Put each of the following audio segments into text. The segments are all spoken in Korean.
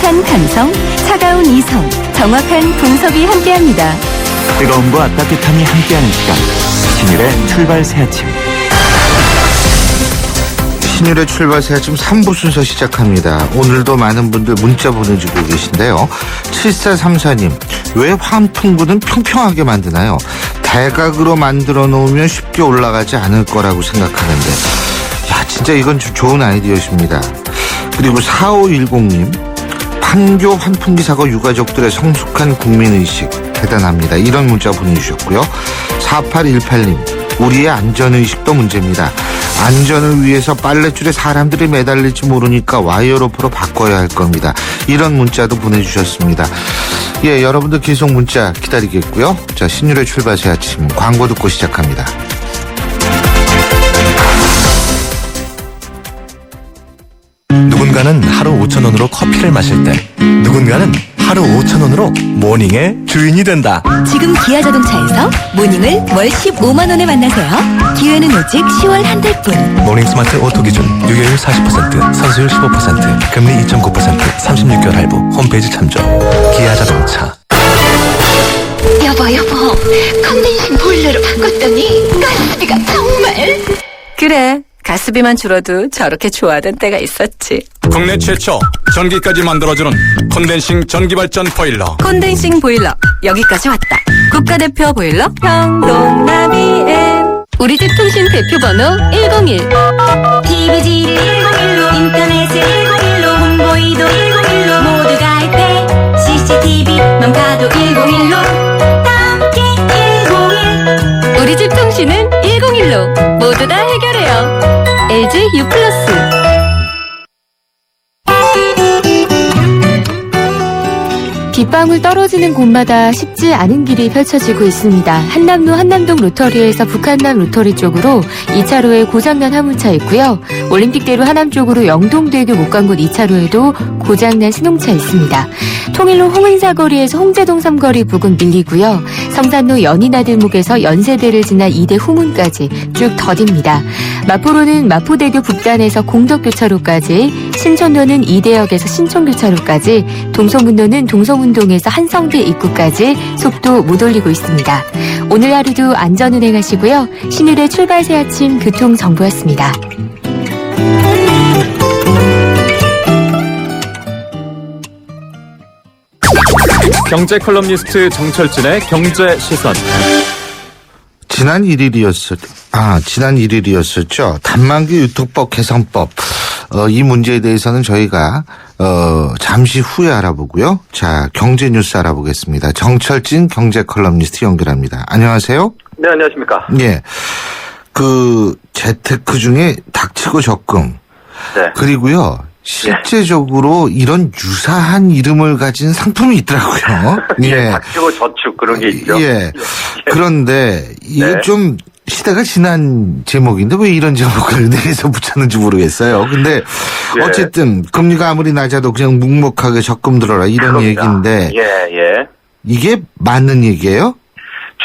따뜻한 감성, 차가운 이성, 정확한 분석이 함께합니다. 뜨거움과 따뜻함이 함께하는 시간, 신율의 출발 새 아침. 신율의 출발 새 아침 3부 순서 시작합니다. 오늘도 많은 분들 문자 보내주고 계신데요. 7434님, 왜 환풍구는 평평하게 만드나요? 대각으로 만들어 놓으면 쉽게 올라가지 않을 거라고 생각하는데, 야, 진짜 이건 좋은 아이디어십니다. 그리고 4510님, 판교 환풍기 사고 유가족들의 성숙한 국민의식 대단합니다. 이런 문자 보내주셨고요. 4818님, 우리의 안전의식도 문제입니다. 안전을 위해서 빨랫줄에 사람들이 매달릴지 모르니까 와이어로프로 바꿔야 할 겁니다. 이런 문자도 보내주셨습니다. 예, 여러분들 계속 문자 기다리겠고요. 자, 신율의 출발 새 아침 광고 듣고 시작합니다. 누군가는 하루 5,000원으로 커피를 마실 때, 누군가는 하루 5,000원으로 모닝의 주인이 된다. 지금 기아자동차에서 모닝을 월 15만 원에 만나세요. 기회는 오직 10월 한 달뿐. 모닝 스마트 오토 기준 유효율 40%, 선수율 15%, 금리 2.9%, 36개월 할부, 홈페이지 참조. 기아자동차. 여보, 컨덴싱 보일러로 바꿨더니 가스비가 정말. 그래, 가스비만 줄어도 저렇게 좋아하던 때가 있었지. 국내 최초 전기까지 만들어주는 콘덴싱 전기발전 보일러. 콘덴싱 보일러, 여기까지 왔다. 국가대표 보일러 평동나비엔. 우리집 통신 대표번호 101. TV지를 101로, 인터넷을 101로, 홍보이도 101로, 모두가 할 때 CCTV만 봐도 101로, 함께 101. 우리집 통신은 101로 모두 다 해결해요. LG U+. 빗방울 떨어지는 곳마다 쉽지 않은 길이 펼쳐지고 있습니다. 한남로 한남동 로터리에서 북한남 로터리 쪽으로 2차로에 고장난 화물차 있고요. 올림픽대로 하남 쪽으로 영동대교 못 간 곳 2차로에도 고장난 신용차 있습니다. 통일로 홍은사거리에서 홍제동 삼거리 부근 밀리고요. 성산로 연인아들목에서 연세대를 지나 2대 후문까지 쭉 더딥니다. 마포로는 마포대교 북단에서 공덕교차로까지, 신촌로는 이대역에서 신촌교차로까지, 동서문로는 동서운동에서 한성대 입구까지 속도 못 올리고 있습니다. 오늘 하루도 안전운행하시고요. 신율의 출발 새 아침 교통정보였습니다. 경제 컬럼니스트 정철진의 경제 시선. 지난 1일이었었죠. 단만기 유통법 개선법. 이 문제에 대해서는 저희가 잠시 후에 알아보고요. 자, 경제 뉴스 알아보겠습니다. 정철진 경제 컬럼니스트 연결합니다. 안녕하세요. 네, 안녕하십니까. 예. 재테크 중에 닥치고 적금. 네. 그리고요. 실제적으로 이런 유사한 이름을 가진 상품이 있더라고요. 예. 닥치고 저축 그런 게 있죠. 예. 그런데 이게 네. 좀 시대가 지난 제목인데 왜 이런 제목을 내에서 붙였는지 모르겠어요. 근데 예. 어쨌든 금리가 아무리 낮아도 그냥 묵묵하게 적금 들어라 이런 그렇습니다. 얘기인데 예. 이게 맞는 얘기예요?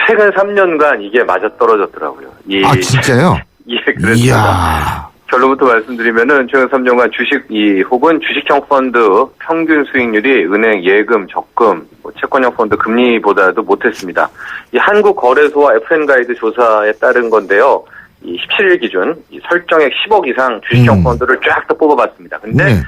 최근 3년간 이게 맞아 떨어졌더라고요. 아, 진짜요? 예, 그렇습니다. 이야. 결론부터 말씀드리면은 최근 3년간 주식 혹은 주식형 펀드 평균 수익률이 은행 예금, 적금, 채권형 펀드 금리보다도 못했습니다. 이 한국거래소와 FN가이드 조사에 따른 건데요. 이 17일 기준 설정액 10억 이상 주식형 펀드를 쫙 더 뽑아봤습니다. 근데 네.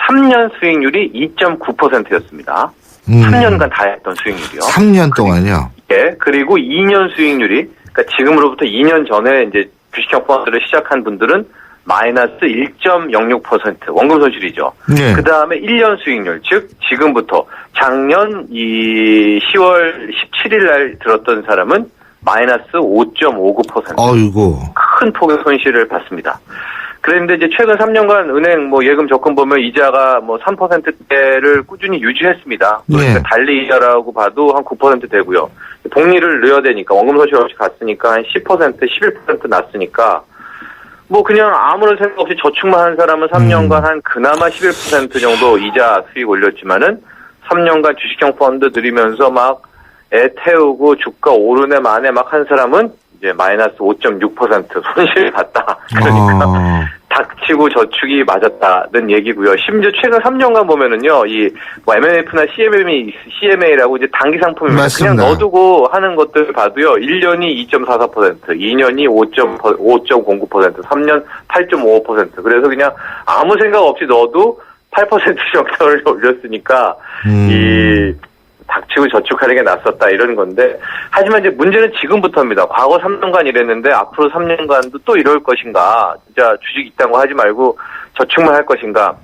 3년 수익률이 2.9%였습니다. 3년간 다 했던 수익률이요. 3년 동안요? 예, 그리고 2년 수익률이, 그러니까 지금으로부터 2년 전에 이제 주식형 펀드를 시작한 분들은 마이너스 1.06%, 원금 손실이죠. 네. 그 다음에 1년 수익률, 즉, 지금부터 작년 10월 17일 날 들었던 사람은 마이너스 5.59%. 어이구. 큰 폭의 손실을 봤습니다. 그런데 이제 최근 3년간 은행 예금 적금 보면 이자가 3%대를 꾸준히 유지했습니다. 그러니까 네. 달리 이자라고 봐도 한 9% 되고요. 복리를 넣어야 되니까 원금 손실 없이 갔으니까 한 10%, 11% 났으니까 그냥 아무런 생각 없이 저축만 한 사람은 3년간 한 그나마 11% 정도 이자 수익 올렸지만은 3년간 주식형 펀드 들이면서 막 애 태우고 주가 오르네 마네 막 한 사람은 이제 마이너스 5.6% 손실 봤다. 그러니까 닥치고 저축이 맞았다는 얘기고요. 심지어 최근 3년간 보면은요, 뭐 MMF나 CMA라고 이제 단기 상품입니다. 맞습니다. 그냥 넣어두고 하는 것들 봐도요, 1년이 2.44%, 2년이 5.09%, 3년 8.55%. 그래서 그냥 아무 생각 없이 넣어도 8% 정도를 올렸으니까, 닥치고 저축하는 게 낫었다 이런 건데, 하지만 이제 문제는 지금부터입니다. 과거 3년간 이랬는데 앞으로 3년간도 또 이럴 것인가, 진짜 주식 이딴 거 하지 말고 저축만 할 것인가.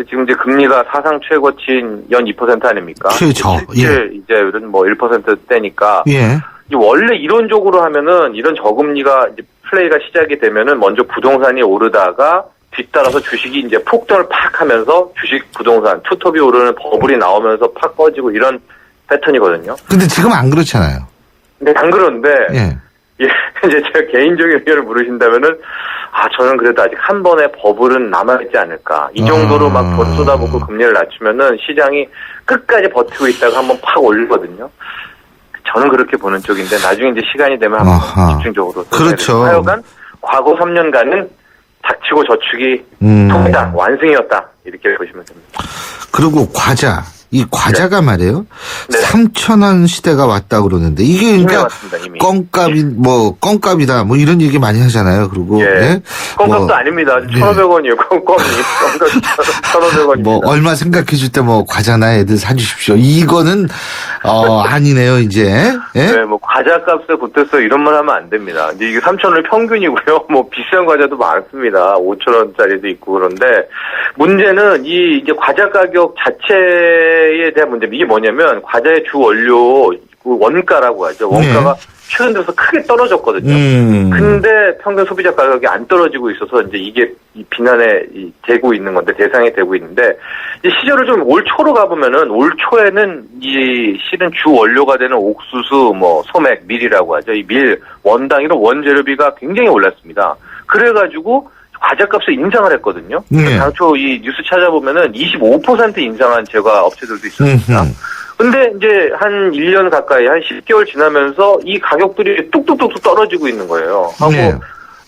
지금 이제 금리가 사상 최고치인 연 2% 아닙니까? 최저. 실제 이제는 뭐 1%대니까. 예. 원래 이론적으로 하면은 이런 저금리가 이제 플레이가 시작이 되면은 먼저 부동산이 오르다가 뒤따라서 주식이 이제 폭등을 팍 하면서 주식, 부동산, 투톱이 오르는 버블이 나오면서 팍 꺼지고 이런 패턴이거든요. 근데 지금 안 그렇잖아요. 근데 안 그런데, 예. 이제 제가 개인적인 의견을 물으신다면은, 저는 그래도 아직 한 번의 버블은 남아있지 않을까. 이 정도로 막 돈 쏟아붓고 금리를 낮추면은 시장이 끝까지 버티고 있다가 한번 팍 올리거든요. 저는 그렇게 보는 쪽인데, 나중에 이제 시간이 되면 한번 집중적으로. 그렇죠. 하여간, 과거 3년간은 닥치고 저축이 통이다, 완승이었다. 이렇게 보시면 됩니다. 그리고 과자. 이 과자가 말이에요. 네. 3,000원 시대가 왔다 그러는데 이게 그러니까 맞습니다, 이미. 껌값이다 뭐 이런 얘기 많이 하잖아요. 그리고 예. 껌값도 아닙니다. 1,500원이에요. 껌값이 1,500원입니다. 뭐 얼마 생각해 줄 때 뭐 과자나 애들 사주십시오. 이거는 아니네요 이제. 예? 네, 뭐 과자값에 보태서 이런 말 하면 안 됩니다. 이제 이게 3,000원 평균이고요. 뭐 비싼 과자도 많습니다. 5,000원짜리도 있고 그런데 문제는 이제 과자 가격 자체에 대한 문제. 이게 뭐냐면 과자의 주 원료 원가라고 하죠. 원가가 최근 들어서 크게 떨어졌거든요. 근데 평균 소비자 가격이 안 떨어지고 있어서 이제 이게 이 비난에 되고 있는 건데, 대상이 되고 있는데, 이 시절을 좀 올 초로 가보면은, 올 초에는 이 실은 주 원료가 되는 옥수수, 뭐, 소맥, 밀이라고 하죠. 이 밀, 원당 이런 원재료비가 굉장히 올랐습니다. 그래가지고, 과자값을 인상을 했거든요. 당초 이 뉴스 찾아보면은 25% 인상한 제과 업체들도 있었습니다. 근데 이제 한 1년 가까이, 한 10개월 지나면서 이 가격들이 뚝뚝뚝뚝 떨어지고 있는 거예요. 하고,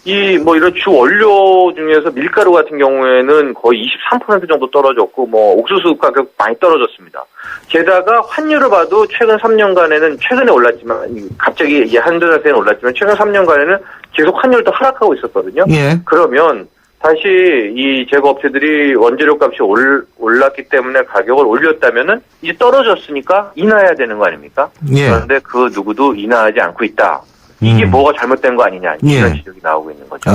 이런 주 원료 중에서 밀가루 같은 경우에는 거의 23% 정도 떨어졌고, 뭐, 옥수수 가격 많이 떨어졌습니다. 게다가 환율을 봐도 최근 3년간에는, 최근에 올랐지만, 갑자기 이게 한두 달 새는 올랐지만, 최근 3년간에는 계속 환율도 하락하고 있었거든요. 그러면, 다시 이 제거업체들이 원재료 값이 올랐기 때문에 가격을 올렸다면은 이제 떨어졌으니까 인하해야 되는 거 아닙니까? 그런데 그 누구도 인하하지 않고 있다. 이게 뭐가 잘못된 거 아니냐, 이런 지적이 나오고 있는 거죠.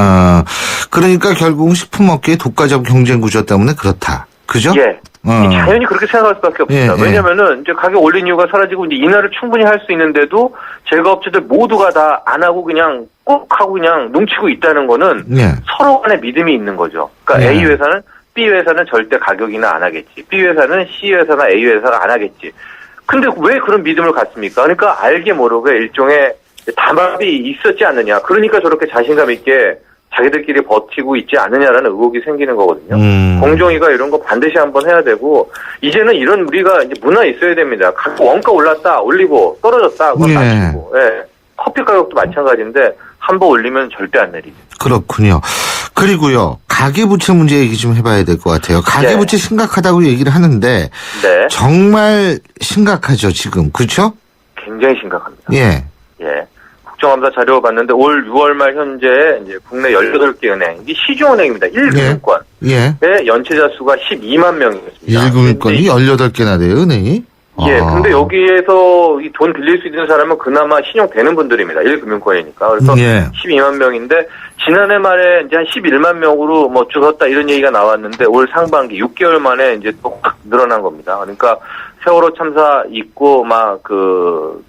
그러니까 결국은 식품업계의 독과점 경쟁 구조 때문에 그렇다. 그죠? 예. 당연히 그렇게 생각할 수밖에 없습니다. 왜냐면은 이제 가격 올린 이유가 사라지고 이제 인하를 충분히 할 수 있는데도 제과업체들 모두가 다 안 하고 그냥 꼭 하고 그냥 눈치고 있다는 거는 서로 간에 믿음이 있는 거죠. 그러니까 A 회사는 B 회사는 절대 가격이나 안 하겠지. B 회사는 C 회사나 A 회사가 안 하겠지. 근데 왜 그런 믿음을 갖습니까? 그러니까 알게 모르게 일종의 담합이 있었지 않느냐. 그러니까 저렇게 자신감 있게 자기들끼리 버티고 있지 않느냐라는 의혹이 생기는 거거든요. 공정위가 이런 거 반드시 한번 해야 되고, 이제는 이런 우리가 이제 문화 있어야 됩니다. 원가 올랐다, 올리고, 떨어졌다, 그건 맞추고. 커피 가격도 마찬가지인데, 한 번 올리면 절대 안 내리죠. 그렇군요. 그리고요, 가계부채 문제 얘기 좀 해봐야 될 것 같아요. 가계부채 심각하다고 얘기를 하는데, 정말 심각하죠, 지금. 그렇죠? 굉장히 심각합니다. 예. 국정감사 자료 봤는데 올 6월 말 현재 이제 국내 18개 은행, 이게 시중은행입니다. 1금융권. 연체자 수가 12만 명이었습니다. 1금융권이 18개나 돼요, 은행이? 근데 여기에서 이 돈 빌릴 수 있는 사람은 그나마 신용되는 분들입니다. 1금융권이니까. 그래서 12만 명인데, 지난해 말에 이제 한 11만 명으로 뭐 줄었다 이런 얘기가 나왔는데, 올 상반기 6개월 만에 이제 또 확 늘어난 겁니다. 그러니까 세월호 참사 있고 막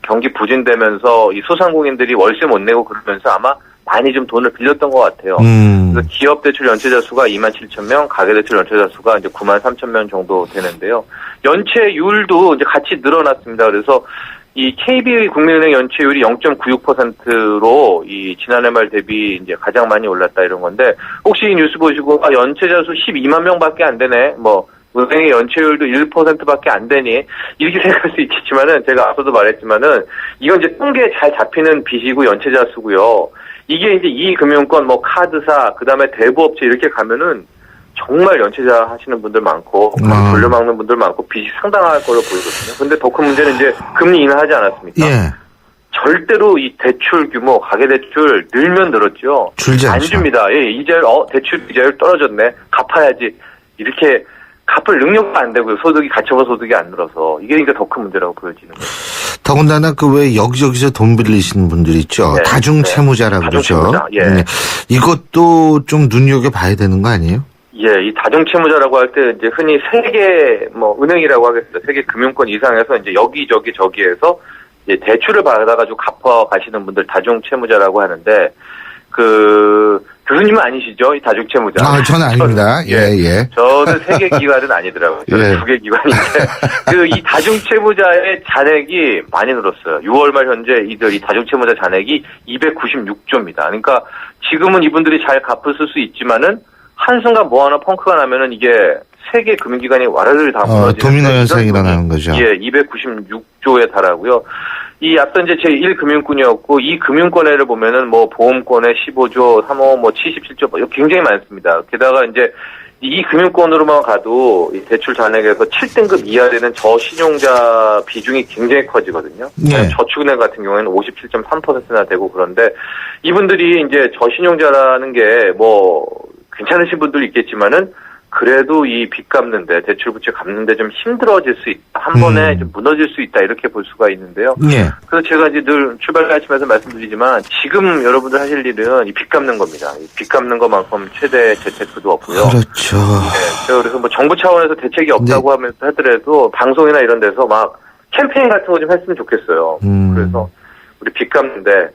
경기 부진되면서 이 소상공인들이 월세 못 내고 그러면서 아마 많이 좀 돈을 빌렸던 것 같아요. 그래서 기업 대출 연체자 수가 27,000명, 가계 대출 연체자 수가 이제 93,000명 정도 되는데요. 연체율도 이제 같이 늘어났습니다. 그래서 이 KB 국민은행 연체율이 0.96%로 이 지난해 말 대비 이제 가장 많이 올랐다 이런 건데, 혹시 이 뉴스 보시고 연체자 수 12만 명밖에 안 되네, 뭐 은행의 연체율도 1%밖에 안 되니, 이렇게 생각할 수 있겠지만은, 제가 앞서도 말했지만은, 이건 이제 통계에 잘 잡히는 빚이고 연체자 수고요. 이게 이제 이 금융권 뭐 카드사 그다음에 대부업체 이렇게 가면은 정말 연체자 하시는 분들 많고 돌려막는 분들 많고 빚이 상당할 걸로 보이거든요. 근데 더 큰 문제는 이제 금리 인하하지 않았습니까? 예. 절대로 이 대출 규모, 가계대출 늘면 늘었죠. 줄지 안 않죠. 줍니다. 예, 이자율, 대출 이자율 떨어졌네. 갚아야지. 이렇게 갚을 능력도 안 되고요. 소득이, 가처분 소득이 안 늘어서. 이게 그러니까 더 큰 문제라고 보여지는 거예요. 더군다나 그 왜 여기저기서 돈 빌리시는 분들 있죠. 네, 다중채무자라고 그러죠. 다중채무자, 예. 이것도 좀 눈여겨봐야 되는 거 아니에요? 예, 이 다중채무자라고 할 때 이제 흔히 세계 은행이라고 하겠습니다. 세계 금융권 이상에서 이제 여기저기 저기에서 이제 대출을 받아가지고 갚아 가시는 분들 다중채무자라고 하는데 교수님은 아니시죠? 이 다중채무자. 아, 저는 아닙니다. 예. 저는 세계 기관은 아니더라고요. 저는 두 개 기관인데 이 다중채무자의 잔액이 많이 늘었어요. 6월 말 현재 이 다중채무자 잔액이 296조입니다. 그러니까 지금은 이분들이 잘 갚을 수 있지만은 한순간 뭐 하나 펑크가 나면은 이게 세계 금융기관이 와르르 다 무너지는 도미노 현상이 일어나는 거죠. 예, 296조에 달하고요. 이 앞선 이제 제1금융권이었고 이 금융권에를 보면은 뭐 보험권에 15조, 3호 뭐 77조 굉장히 많습니다. 게다가 이제 이 금융권으로만 가도 이 대출 잔액에서 7등급 이하 되는 저신용자 비중이 굉장히 커지거든요. 네. 저축은행 같은 경우에는 57.3%나 되고 그런데 이분들이 이제 저신용자라는 게 뭐 괜찮으신 분들도 있겠지만은 그래도 이 빚 갚는데 대출 부채 갚는데 좀 힘들어질 수 있다. 한 번에 좀 무너질 수 있다. 이렇게 볼 수가 있는데요. 예. 그래서 제가 이제 늘 출발하시면서 말씀드리지만 지금 여러분들 하실 일은 이 빚 갚는 겁니다. 이 빚 갚는 것만큼 최대 재테크도 없고요. 그렇죠. 네, 제가 그래서 뭐 정부 차원에서 대책이 없다고 하면서 하더라도 방송이나 이런 데서 막 캠페인 같은 거 좀 했으면 좋겠어요. 그래서 우리 빚 갚는데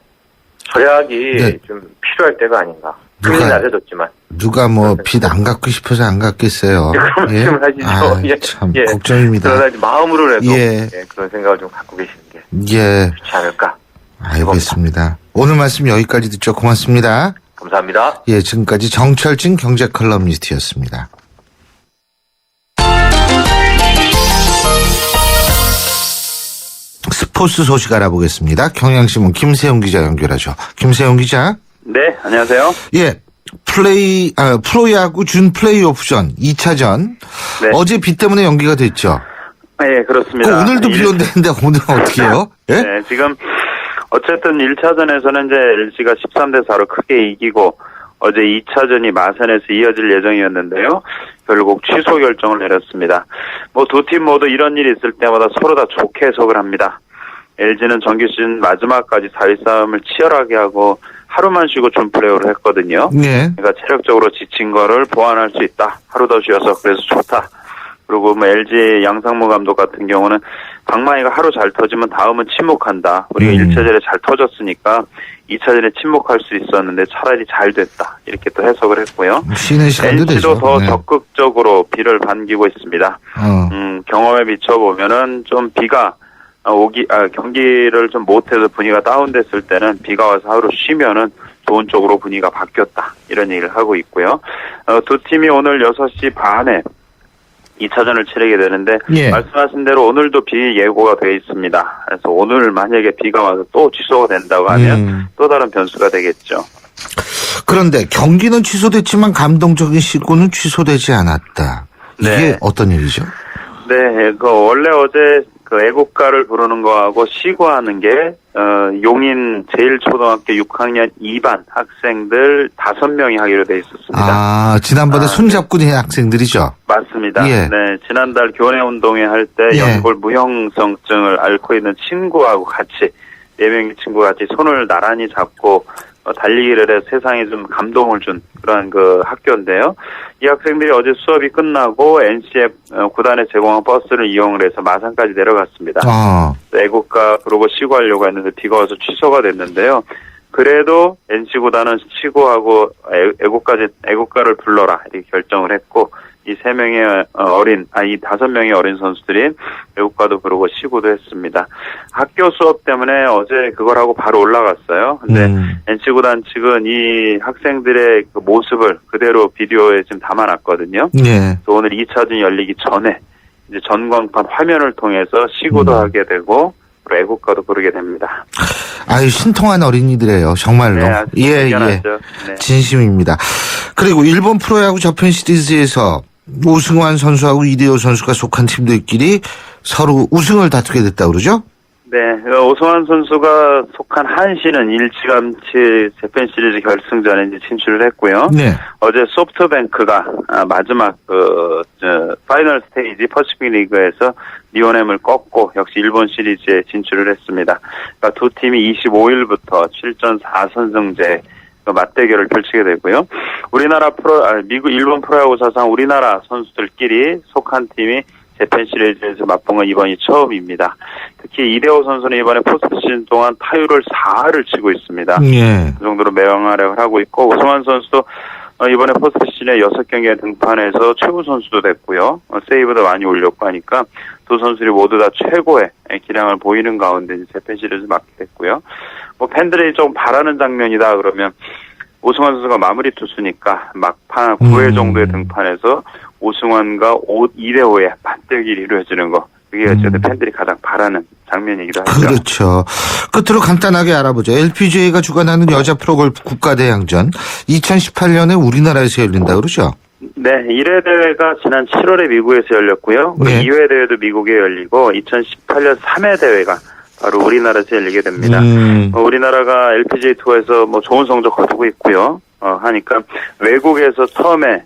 절약이 좀 필요할 때가 아닌가. 금리 낮아졌지만. 누가 빚 안 갚고 싶어서 안 갚겠어요. 그런 말씀을 하시죠. 참 걱정입니다. 그러나 마음으로라도 그런 생각을 좀 갖고 계시는 게 좋지 않을까. 알겠습니다. 오늘 말씀 여기까지 듣죠. 고맙습니다. 감사합니다. 예, 지금까지 정철진 경제 컬럼니스트였습니다. 스포츠 소식 알아보겠습니다. 경향신문 김세용 기자 연결하죠. 김세용 기자. 네, 안녕하세요. 예. 프로야구 준 플레이오프전 2차전. 네. 어제 비 때문에 연기가 됐죠. 네, 그렇습니다. 오늘도 비 온다는데 오늘은 어떻게 해요? 예? 네, 지금 어쨌든 1차전에서는 이제 LG가 13대4로 크게 이기고 어제 2차전이 마산에서 이어질 예정이었는데요. 결국 취소 결정을 내렸습니다. 두 팀 모두 이런 일이 있을 때마다 서로 다 좋게 해석을 합니다. LG는 정규 시즌 마지막까지 4위 싸움을 치열하게 하고 하루만 쉬고 준 플레이오를 했거든요. 네. 그러니까 체력적으로 지친 거를 보완할 수 있다. 하루 더 쉬어서 그래서 좋다. 그리고 LG 양상무 감독 같은 경우는 방망이가 하루 잘 터지면 다음은 침묵한다. 우리가 1차전에 잘 터졌으니까 2차전에 침묵할 수 있었는데 차라리 잘 됐다. 이렇게 또 해석을 했고요. 쉬는 시간도 LG도 되죠. 더 적극적으로 비를 반기고 있습니다. 경험에 비춰보면은 좀 비가 경기를 좀 못해서 분위기가 다운됐을 때는 비가 와서 하루 쉬면은 좋은 쪽으로 분위기가 바뀌었다. 이런 얘기를 하고 있고요. 두 팀이 오늘 6시 반에 2차전을 치르게 되는데 말씀하신 대로 오늘도 비 예고가 되어 있습니다. 그래서 오늘 만약에 비가 와서 또 취소가 된다고 하면 또 다른 변수가 되겠죠. 그런데 경기는 취소됐지만 감동적인 시구는 취소되지 않았다. 이게 어떤 일이죠? 네, 원래 어제 애국가를 부르는 거하고 시구하는 게 용인 제1초등학교 6학년 2반 학생들 5명이 하기로 돼 있었습니다. 지난번에 손잡고 된 학생들이죠? 맞습니다. 네, 지난달 교내운동회 할 때 연골 무형성증을 앓고 있는 친구하고 같이 4명의 친구가 같이 손을 나란히 잡고 달리기를 해 세상에 좀 감동을 준 그런 학교인데요. 이 학생들이 어제 수업이 끝나고 NCF 구단에 제공한 버스를 이용을 해서 마산까지 내려갔습니다. 애국가 부르고 시구하려고 했는데 비가 와서 취소가 됐는데요. 그래도 NC 구단은 시구하고 애국가를 불러라 이렇게 결정을 했고 이 3명의 이 5명의 어린 선수들이 애국가도 부르고 시구도 했습니다. 학교 수업 때문에 어제 그걸 하고 바로 올라갔어요. 근데 NC 구단 측은 이 학생들의 그 모습을 그대로 비디오에 지금 담아놨거든요. 그래서 오늘 2차전이 열리기 전에 이제 전광판 화면을 통해서 시구도 하게 되고 앞으로 애국가도 부르게 됩니다. 아유, 신통한 어린이들이에요. 정말로. 네, 아주 대견하죠. 네. 진심입니다. 그리고 일본 프로야구 저편 시리즈에서 오승환 선수하고 이대호 선수가 속한 팀들끼리 서로 우승을 다투게 됐다고 그러죠? 네, 오승환 선수가 속한 한시는 일찌감치 재팬 시리즈 결승전에 이제 진출을 했고요. 네. 어제 소프트뱅크가 마지막 파이널 스테이지 퍼시픽 리그에서 리오넴을 꺾고 역시 일본 시리즈에 진출을 했습니다. 그러니까 두 팀이 25일부터 7전 4선승제 맞대결을 펼치게 되고요. 일본 프로야구 사상 우리나라 선수들끼리 속한 팀이 재팬 시리즈에서 맛본 건 이번이 처음입니다. 특히 이대호 선수는 이번에 포스트 시즌 동안 타율을 4할을 치고 있습니다. 예. 그 정도로 맹활약을 하고 있고 오승환 선수도 이번에 포스트 시즌에 6경기에 등판해서 최고 선수도 됐고요. 세이브도 많이 올렸고 하니까 두 선수들이 모두 다 최고의 기량을 보이는 가운데 재팬 시리즈 맡게 됐고요. 팬들이 좀 바라는 장면이다 그러면 오승환 선수가 마무리 투수니까 막판 9회 정도에 등판해서 오승환과 2대5의 맞대결이 이루어지는 거. 그게 어쨌든 팬들이 가장 바라는 장면이기도 하죠. 그렇죠. 끝으로 간단하게 알아보죠. LPGA가 주관하는 여자 프로골프 국가대항전 2018년에 우리나라에서 열린다 그러죠? 네, 1회 대회가 지난 7월에 미국에서 열렸고요. 네. 2회 대회도 미국에 열리고 2018년 3회 대회가 바로 우리나라에서 열리게 됩니다. 우리나라가 LPGA 투어에서 좋은 성적 거두고 있고요. 하니까 외국에서 처음에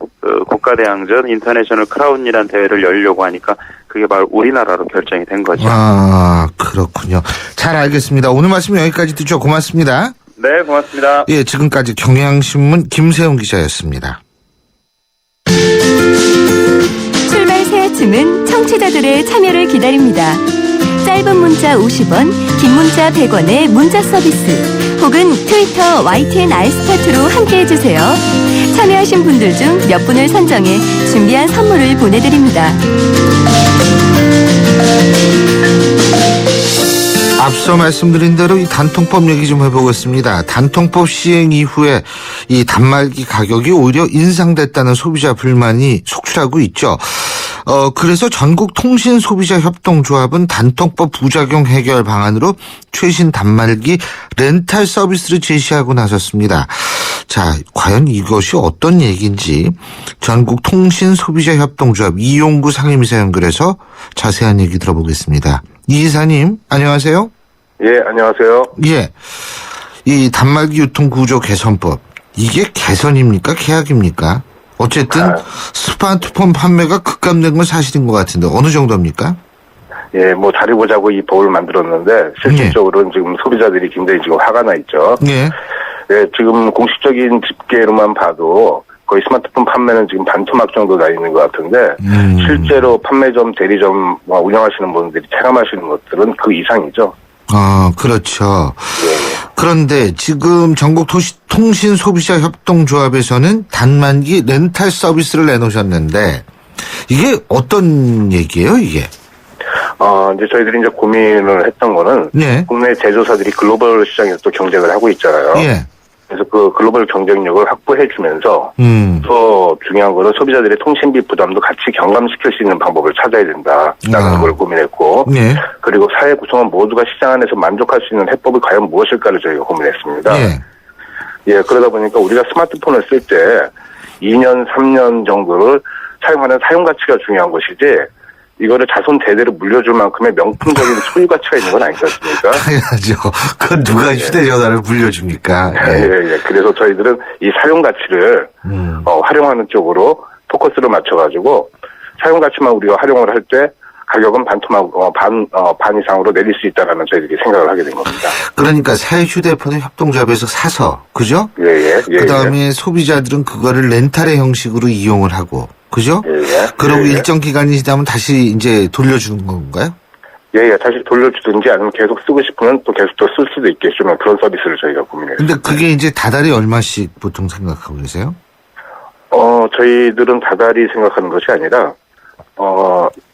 국가대항전 인터내셔널 크라운이라는 대회를 열려고 하니까 그게 바로 우리나라로 결정이 된 거죠. 아, 그렇군요. 잘 알겠습니다. 오늘 말씀 여기까지 듣죠. 고맙습니다. 네, 고맙습니다. 예, 지금까지 경향신문 김세용 기자였습니다. 출발 새 아침은 청취자들의 참여를 기다립니다. 짧은 문자 50원, 긴 문자 100원의 문자 서비스 혹은 트위터 YTN 알스타트로 함께해 주세요. 참여하신 분들 중 몇 분을 선정해 준비한 선물을 보내드립니다. 앞서 말씀드린 대로 이 단통법 얘기 좀 해보겠습니다. 단통법 시행 이후에 이 단말기 가격이 오히려 인상됐다는 소비자 불만이 속출하고 있죠. 그래서 전국통신소비자협동조합은 단통법 부작용 해결 방안으로 최신 단말기 렌탈 서비스를 제시하고 나섰습니다. 자, 과연 이것이 어떤 얘기인지 전국통신소비자협동조합 이용구 상임이사 연결해서 자세한 얘기 들어보겠습니다. 이 이사님, 안녕하세요. 예, 안녕하세요. 예. 이 단말기 유통구조 개선법, 이게 개선입니까? 개혁입니까? 어쨌든 스마트폰 판매가 급감된 건 사실인 것 같은데 어느 정도입니까? 예, 자리 보자고 이 법을 만들었는데 실질적으로는 지금 소비자들이 굉장히 지금 화가 나 있죠. 예. 예, 지금 공식적인 집계로만 봐도 거의 스마트폰 판매는 지금 반토막 정도 나 있는 것 같은데 실제로 판매점, 대리점 운영하시는 분들이 체감하시는 것들은 그 이상이죠. 아, 그렇죠. 예. 그런데 지금 전국통신소비자협동조합에서는 단말기 렌탈 서비스를 내놓으셨는데 이게 어떤 얘기예요, 이게? 이제 저희들이 이제 고민을 했던 거는 예. 국내 제조사들이 글로벌 시장에서 또 경쟁을 하고 있잖아요. 예. 그래서 그 글로벌 경쟁력을 확보해주면서 또 중요한 거는 소비자들의 통신비 부담도 같이 경감시킬 수 있는 방법을 찾아야 된다라는 걸 고민했고 예. 그리고 사회 구성원 모두가 시장 안에서 만족할 수 있는 해법이 과연 무엇일까를 저희가 고민했습니다. 예. 예, 그러다 보니까 우리가 스마트폰을 쓸 때 2년, 3년 정도를 사용하는 사용 가치가 중요한 것이지 이거를 자손 대대로 물려줄 만큼의 명품적인 소유 가치가 있는 건 아니지 않습니까? 당연하죠. 그건 누가 휴대전화를 물려줍니까? 예. 예. 그래서 저희들은 이 사용 가치를 활용하는 쪽으로 포커스를 맞춰가지고 사용 가치만 우리가 활용을 할 때 가격은 반 이상으로 내릴 수 있다라는 저희들이 생각을 하게 된 겁니다. 그러니까 새 휴대폰을 협동조합에서 사서, 그죠? 예. 그 다음에 소비자들은 그거를 렌탈의 형식으로 이용을 하고, 그죠? 예. 그리고 일정 기간이 지나면 다시 이제 돌려주는 건가요? 예. 다시 돌려주든지 아니면 계속 쓰고 싶으면 또 계속 또 쓸 수도 있겠지만 그런 서비스를 저희가 고민했습니다. 근데 그게 이제 다달이 얼마씩 보통 생각하고 계세요? 저희들은 다달이 생각하는 것이 아니라,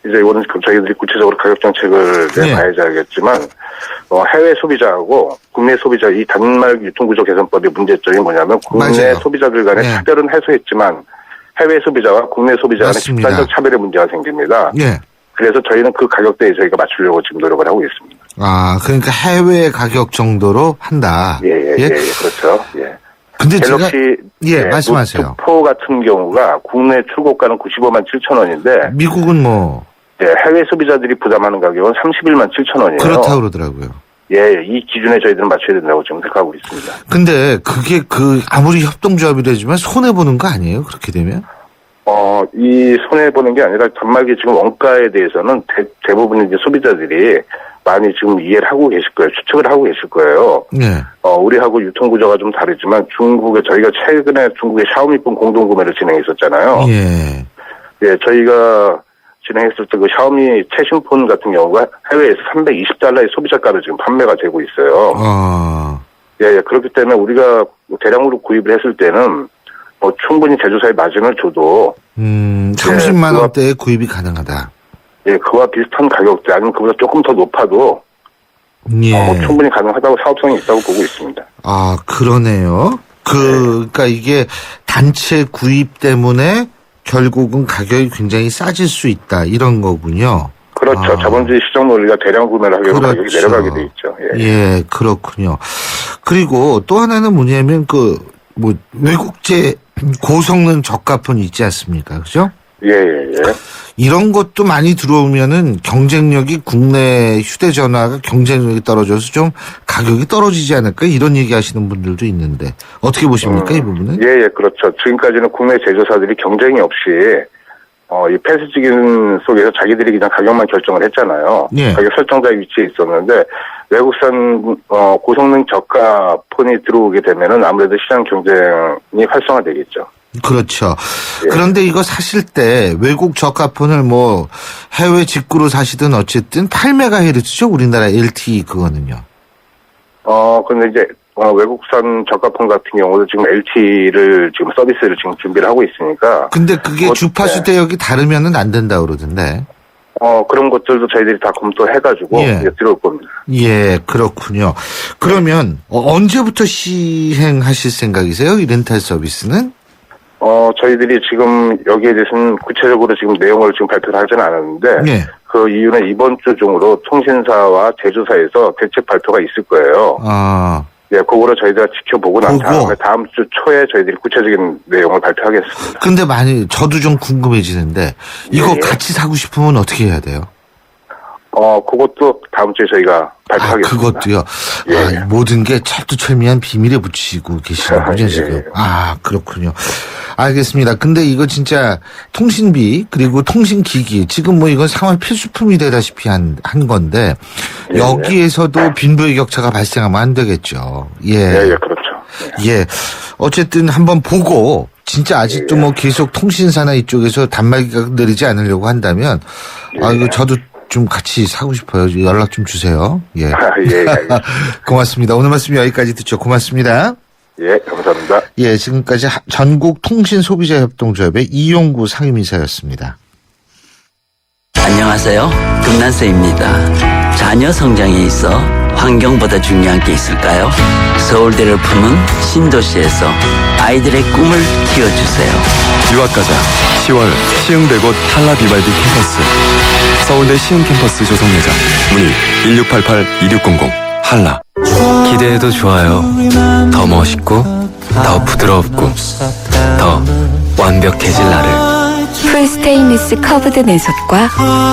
이제 이거는 저희들이 구체적으로 가격 정책을 내봐야지 알겠지만, 해외 소비자하고 국내 소비자 이 단말 유통구조 개선법의 문제점이 뭐냐면 국내 맞아요. 소비자들 간의 차별은 해소했지만 해외 소비자와 국내 소비자 간의 집단적 차별의 문제가 생깁니다. 예. 그래서 저희는 그 가격대에 저희가 맞추려고 지금 노력을 하고 있습니다. 아, 그러니까 해외 가격 정도로 한다. 예, 그렇죠. 예. 근데 갤럭시 말씀하세요. 노트 4 같은 경우가 국내 출고가는 95만 7천 원인데 미국은 뭐 해외 소비자들이 부담하는 가격은 31만 7천 원이에요. 그렇다고 그러더라고요. 예, 이 기준에 저희들은 맞춰야 된다고 지금 생각하고 있습니다. 근데 그게 아무리 협동조합이라지만 손해보는 거 아니에요? 그렇게 되면? 이 손해보는 게 아니라 단말기 지금 원가에 대해서는 대부분 이제 소비자들이 많이 지금 이해를 하고 계실 거예요. 추측을 하고 계실 거예요. 네. 우리하고 유통구조가 좀 다르지만 저희가 최근에 중국의 샤오미폰 공동구매를 진행했었잖아요. 예. 예, 저희가 진행했을 때 그 샤오미 최신폰 같은 경우가 해외에서 $320의 소비자가로 지금 판매가 되고 있어요. 예, 그렇기 때문에 우리가 대량으로 구입을 했을 때는 충분히 제조사의 마진을 줘도 30만 원대에 구입이 가능하다. 예, 그와 비슷한 가격대 아니면 그보다 조금 더 높아도 충분히 가능하다고 사업성이 있다고 보고 있습니다. 아, 그러네요. 그러니까 이게 단체 구입 때문에 결국은 가격이 굉장히 싸질 수 있다 이런 거군요. 그렇죠. 자본주의 시장 논리가 대량 구매를 하게 되면 가격이 내려가게 돼 있죠. 예, 그렇군요. 그리고 또 하나는 뭐냐면 외국제 고성능 저가폰 있지 않습니까? 그죠? 예. 이런 것도 많이 들어오면은 경쟁력이 국내 휴대전화가 경쟁력이 떨어져서 좀 가격이 떨어지지 않을까 이런 얘기 하시는 분들도 있는데 어떻게 보십니까 이 부분은? 예, 그렇죠. 지금까지는 국내 제조사들이 경쟁이 없이 이 폐쇄적인 속에서 자기들이 그냥 가격만 결정을 했잖아요. 예. 가격 설정자의 위치에 있었는데 외국산 고성능 저가 폰이 들어오게 되면은 아무래도 시장 경쟁이 활성화되겠죠. 그렇죠. 예. 그런데 이거 사실 때 외국 저가폰을 해외 직구로 사시든 어쨌든 8MHz죠? 우리나라 LTE 그거는요. 근데 이제 외국산 저가폰 같은 경우도 지금 LTE를 지금 서비스를 지금 준비를 하고 있으니까. 근데 그게 주파수 대역이 다르면은 안 된다 그러던데. 그런 것들도 저희들이 다 검토해가지고 이제 들어올 겁니다. 예, 그렇군요. 그러면 언제부터 시행하실 생각이세요? 이 렌탈 서비스는? 저희들이 지금 여기에 대해서는 구체적으로 지금 내용을 지금 발표를 하지는 않았는데, 그 이유는 이번 주 중으로 통신사와 제조사에서 대책 발표가 있을 거예요. 예, 그거를 저희가 지켜보고 난 다음에 다음 주 초에 저희들이 구체적인 내용을 발표하겠습니다. 근데 저도 좀 궁금해지는데, 이거 같이 사고 싶으면 어떻게 해야 돼요? 그것도 다음 주에 저희가 발표하겠습니다. 그것도요? 모든 게 철두철미한 비밀에 붙이고 계시는군요, 지금. 그렇군요. 알겠습니다. 근데 이거 진짜 통신비, 그리고 통신기기, 지금 이건 생활 필수품이 되다시피 한 건데, 여기에서도 빈부의 격차가 발생하면 안 되겠죠. 예, 그렇죠. 예. 어쨌든 한번 보고, 진짜 아직도 계속 통신사나 이쪽에서 단말기가 느리지 않으려고 한다면, 이거 저도 좀 같이 사고 싶어요. 연락 좀 주세요. 예. 고맙습니다. 오늘 말씀 여기까지 듣죠. 고맙습니다. 예, 감사합니다. 예, 지금까지 전국 통신소비자협동조합의 이용구 상임이사였습니다. 안녕하세요. 금난세입니다. 자녀 성장에 있어 환경보다 중요한 게 있을까요? 서울대를 품은 신도시에서 아이들의 꿈을 키워주세요. 유학가자 10월 시흥대곳 한라 비발디 캠퍼스 서울대 시흥 캠퍼스 조성 예정 문의 1688-2600 한라. 기대해도 좋아요. 더 멋있고 더 부드럽고 더 완벽해질 나를. 풀스테인리스 커브드 내솥과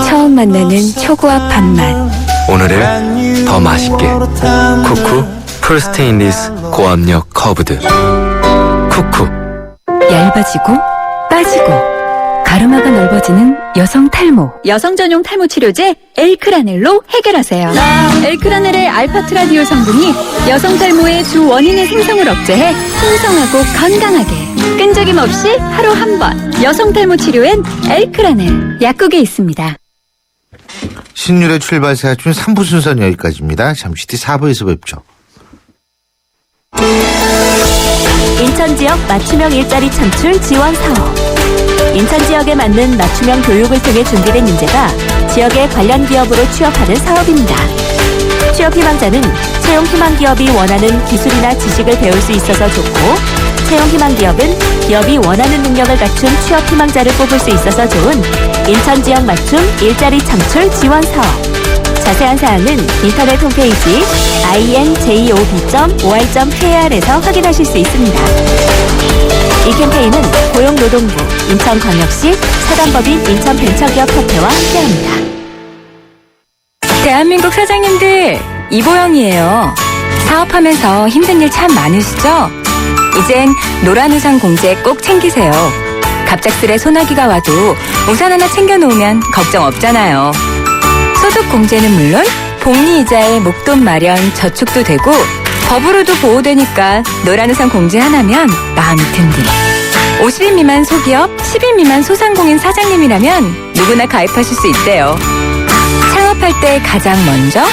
처음 만나는 초고압 밥맛. 오늘을 더 맛있게 쿠쿠 풀스테인리스 고압력 커브드 쿠쿠. 얇아지고 빠지고 가르마가 넓어지는 여성 탈모. 여성 전용 탈모 치료제 엘크라넬로 해결하세요. 엘크라넬의 알파트라디올 성분이 여성 탈모의 주 원인의 생성을 억제해 풍성하고 건강하게 끈적임 없이 하루 한 번. 여성 탈모 치료엔 엘크라넬 약국에 있습니다. 신율의 출발새 아침 3부 순서는 여기까지입니다. 잠시 뒤 4부에서 뵙죠. 인천 지역 맞춤형 일자리 창출 지원 사업. 인천 지역에 맞는 맞춤형 교육을 통해 준비된 인재가 지역의 관련 기업으로 취업하는 사업입니다. 취업 희망자는 채용 희망 기업이 원하는 기술이나 지식을 배울 수 있어서 좋고, 채용 희망 기업은 기업이 원하는 능력을 갖춘 취업 희망자를 뽑을 수 있어서 좋은 인천 지역 맞춤 일자리 창출 지원 사업. 자세한 사항은 인터넷 홈페이지 injob.or.kr에서 확인하실 수 있습니다. 이 캠페인은 고용노동부, 인천광역시, 사단법인 인천벤처기업협회와 함께합니다. 대한민국 사장님들, 이보영이에요. 사업하면서 힘든 일 참 많으시죠? 이젠 노란우산 공제 꼭 챙기세요. 갑작스레 소나기가 와도 우산 하나 챙겨놓으면 걱정 없잖아요. 소득 공제는 물론 복리이자에 목돈 마련, 저축도 되고 법으로도 보호되니까 노란우산 공제 하나면 마음이 든든. 50인 미만 소기업, 10인 미만 소상공인 사장님이라면 누구나 가입하실 수 있대요. 창업할 때 가장 먼저,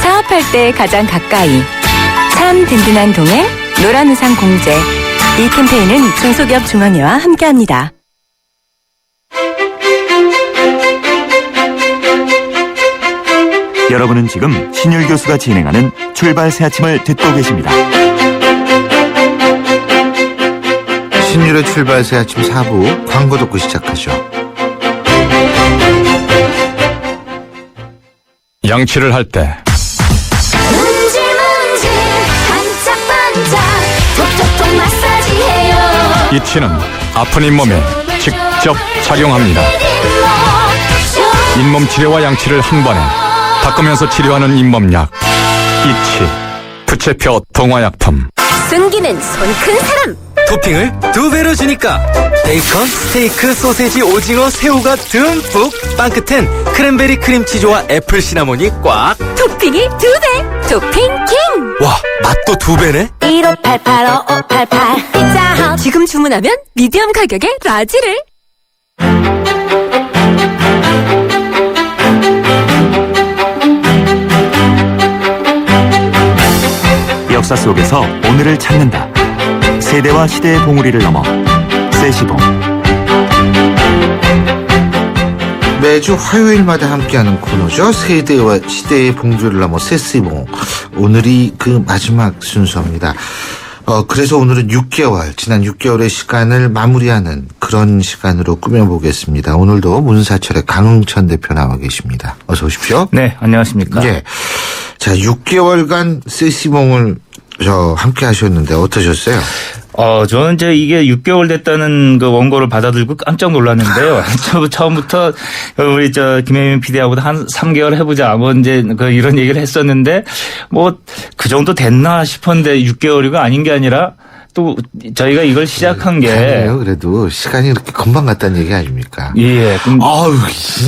사업할 때 가장 가까이. 참 든든한 동행, 노란우산 공제. 이 캠페인은 중소기업중앙회와 함께합니다. 여러분은 지금 신율 교수가 진행하는 출발 새 아침을 듣고 계십니다. 신율의 출발 새 아침 4부 광고 듣고 시작하죠. 양치를 할 때 문지 반짝반짝 톡톡톡 마사지해요. 이 치는 아픈 잇몸에 직접 작용합니다. 잇몸 치료와 양치를 한 번에 닦으면서 치료하는 잇몸약 이치 부채표 동화약품. 숨기는 손 큰 사람. 토핑을 2배로 주니까 베이컨, 스테이크, 소세지, 오징어, 새우가 듬뿍. 빵 끝엔 크랜베리 크림치즈와 애플 시나몬이 꽉. 토핑이 2배. 토핑 킹. 와, 맛도 2배네. 1588-5588 피자헛. 지금 주문하면 미디엄 가격에 라지를. 역사 속에서 오늘을 찾는다. 세대와 시대의 봉우리를 넘어 세시봉. 매주 화요일마다 함께하는 코너죠. 세대와 시대의 봉주를 넘어 세시봉. 오늘이 그 마지막 순서입니다. 그래서 오늘은 6개월, 지난 6개월의 시간을 마무리하는 그런 시간으로 꾸며보겠습니다. 오늘도 문사철의 강흥천 대표 나와 계십니다. 어서 오십시오. 네, 안녕하십니까. 예. 자, 6개월간 세시봉을 함께 하셨는데 어떠셨어요? 저는 이제 이게 6개월 됐다는 그 원고를 받아들고 깜짝 놀랐는데요. 처음부터 우리 김혜민 PD하고도 한 3개월 해보자. 뭐 이제 이런 얘기를 했었는데 뭐 그 정도 됐나 싶었는데 6개월이가 아닌 게 아니라 또 저희가 이걸 시작한 게. 아니에요. 그래도 시간이 이렇게 금방 갔다는 얘기 아닙니까? 예. 아유,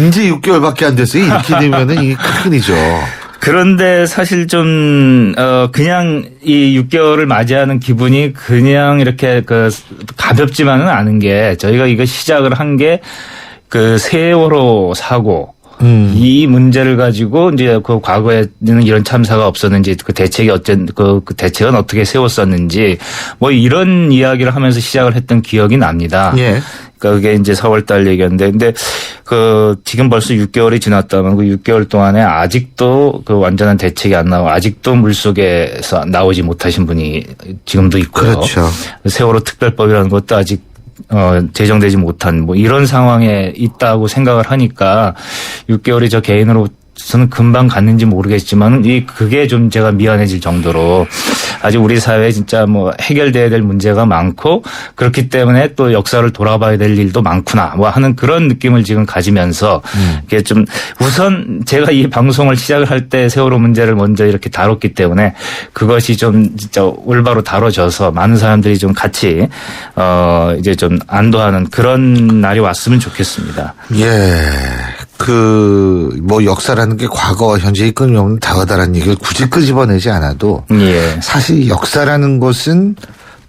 이제 6개월밖에 안 됐어요. 이렇게 되면은 이게 큰일이죠. 그런데 사실 좀 그냥 이 6개월을 맞이하는 기분이 그냥 이렇게 가볍지만은 않은 게 저희가 이거 시작을 한 게 그 세월호 사고 이 문제를 가지고 이제 그 과거에는 이런 참사가 없었는지 그 대책이 그 대책은 어떻게 세웠었는지 뭐 이런 이야기를 하면서 시작을 했던 기억이 납니다. 예. 그게 이제 4월달 얘기였는데, 근데 지금 벌써 6개월이 지났다면 그 6개월 동안에 아직도 그 완전한 대책이 안 나오고 아직도 물속에서 나오지 못하신 분이 지금도 있고요. 그렇죠. 세월호 특별법이라는 것도 아직 제정되지 못한 뭐 이런 상황에 있다고 생각을 하니까 6개월이 저 개인으로서는 금방 갔는지 모르겠지만 그게 좀 제가 미안해질 정도로 아직 우리 사회에 진짜 뭐 해결돼야 될 문제가 많고 그렇기 때문에 또 역사를 돌아봐야 될 일도 많구나 뭐 하는 그런 느낌을 지금 가지면서 이게 좀 우선 제가 이 방송을 시작을 할 때 세월호 문제를 먼저 이렇게 다뤘기 때문에 그것이 좀 진짜 올바로 다뤄져서 많은 사람들이 좀 같이 이제 좀 안도하는 그런 날이 왔으면 좋겠습니다. 예. 뭐 역사라는 게 과거와 현재의 끊임없는 다가다라는 얘기를 굳이 끄집어내지 않아도 예. 사실 역사라는 것은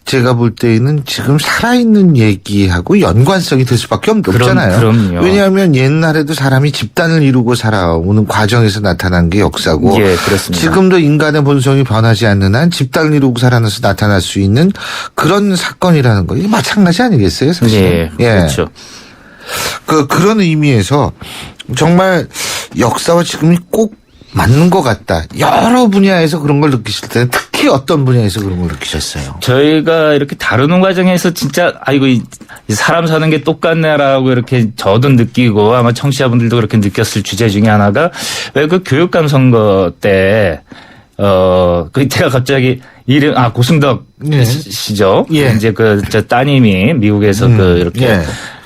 제가 볼 때에는 지금 살아있는 얘기하고 연관성이 될 수밖에 없잖아요. 그럼요. 왜냐하면 옛날에도 사람이 집단을 이루고 살아오는 과정에서 나타난 게 역사고 예, 그렇습니다. 지금도 인간의 본성이 변하지 않는 한 집단을 이루고 살아나서 나타날 수 있는 그런 사건이라는 거 이게 마찬가지 아니겠어요, 사실? 예, 그렇죠. 그런 의미에서 정말 역사와 지금이 꼭 맞는 것 같다. 여러 분야에서 그런 걸 느끼실 때는 특히 특히 어떤 분야에서 그런 걸 느끼셨어요? 저희가 이렇게 다루는 과정에서 진짜 아이고 이 사람 사는 게 똑같네라고 이렇게 저도 느끼고 아마 청취자분들도 그렇게 느꼈을 주제 중에 하나가 왜 그 교육감 선거 때 그때가 갑자기 고승덕 씨죠. 예. 이제 저 따님이 미국에서 이렇게